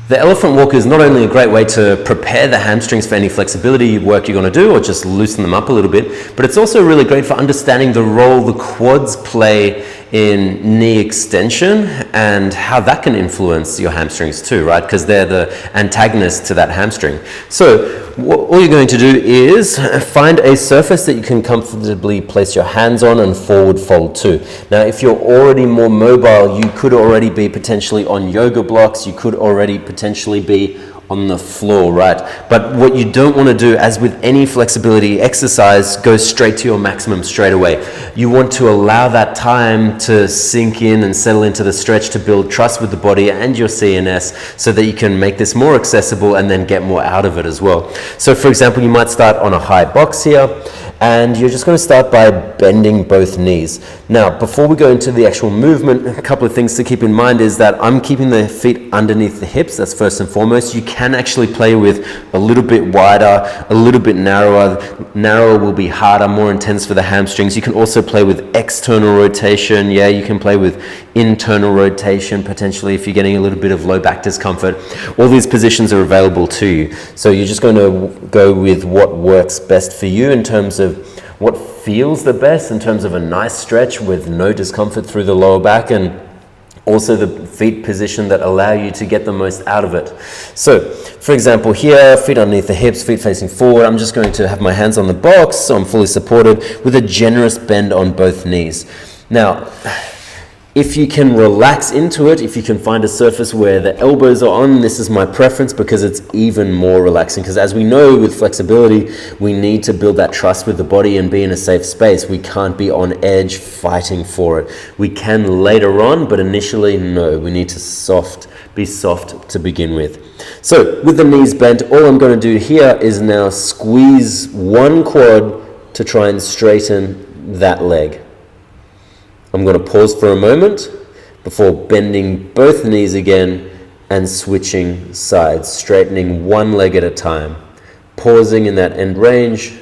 The elephant walk is not only a great way to prepare the hamstrings for any flexibility work you're going to do or just loosen them up a little bit, but it's also really great for understanding the role the quads play in knee extension and how that can influence your hamstrings too, right? Because they're the antagonist to that hamstring. So all you're going to do is find a surface that you can comfortably place your hands on and forward fold to. Now, if you're already more mobile, you could already be potentially on yoga blocks, you could already potentially be on the floor, right? But what you don't want to do, as with any flexibility exercise, go straight to your maximum straight away. You want to allow that time to sink in and settle into the stretch to build trust with the body and your CNS so that you can make this more accessible and then get more out of it as well. So for example, you might start on a high box here, and you're just going to start by bending both knees. Now, before we go into the actual movement, a couple of things to keep in mind is that I'm keeping the feet underneath the hips. That's first and foremost. You can actually play with a little bit wider, a little bit narrower. Narrower will be harder, more intense for the hamstrings. You can also play with external rotation. Yeah, you can play with internal rotation, potentially if you're getting a little bit of low back discomfort. All these positions are available to you. So you're just going to go with what works best for you in terms of what feels the best, in terms of a nice stretch with no discomfort through the lower back, and also the feet position that allow you to get the most out of it. So, for example, here, feet underneath the hips, feet facing forward. I'm just going to have my hands on the box, so I'm fully supported with a generous bend on both knees. Now, if you can relax into it, if you can find a surface where the elbows are on, this is my preference because it's even more relaxing. Because as we know with flexibility, we need to build that trust with the body and be in a safe space. We can't be on edge fighting for it. We can later on, but initially, no. We need to be soft to begin with. So with the knees bent, all I'm going to do here is now squeeze one quad to try and straighten that leg. I'm going to pause for a moment before bending both knees again and switching sides, straightening one leg at a time, pausing in that end range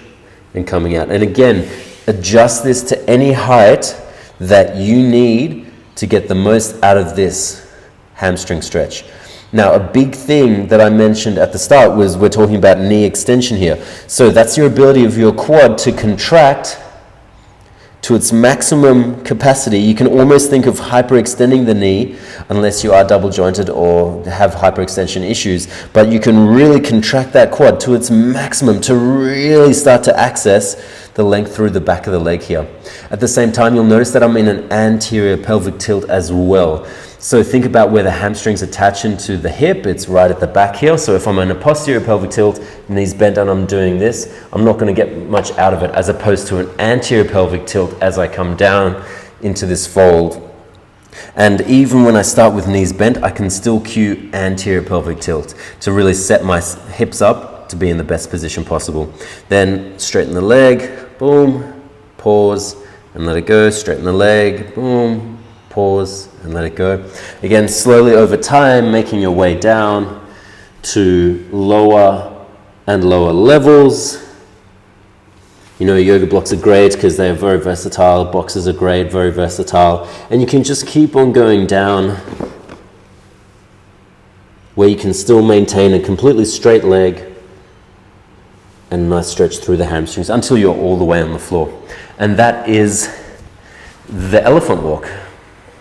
and coming out. And again, adjust this to any height that you need to get the most out of this hamstring stretch. Now, a big thing that I mentioned at the start was we're talking about knee extension here. So that's your ability of your quad to contract to its maximum capacity. You can almost think of hyperextending the knee, unless you are double jointed or have hyperextension issues, but you can really contract that quad to its maximum to really start to access the length through the back of the leg here. At the same time, you'll notice that I'm in an anterior pelvic tilt as well. So think about where the hamstrings attach into the hip. It's right at the back here. So if I'm in a posterior pelvic tilt, knees bent and I'm doing this, I'm not going to get much out of it, as opposed to an anterior pelvic tilt as I come down into this fold. And even when I start with knees bent, I can still cue anterior pelvic tilt to really set my hips up to be in the best position possible. Then straighten the leg, boom, pause, and let it go. Straighten the leg, boom, pause, and let it go. Again, slowly over time, making your way down to lower and lower levels. You know, yoga blocks are great because they're very versatile. Boxes are great, very versatile. And you can just keep on going down where you can still maintain a completely straight leg and a nice stretch through the hamstrings until you're all the way on the floor. And that is the elephant walk.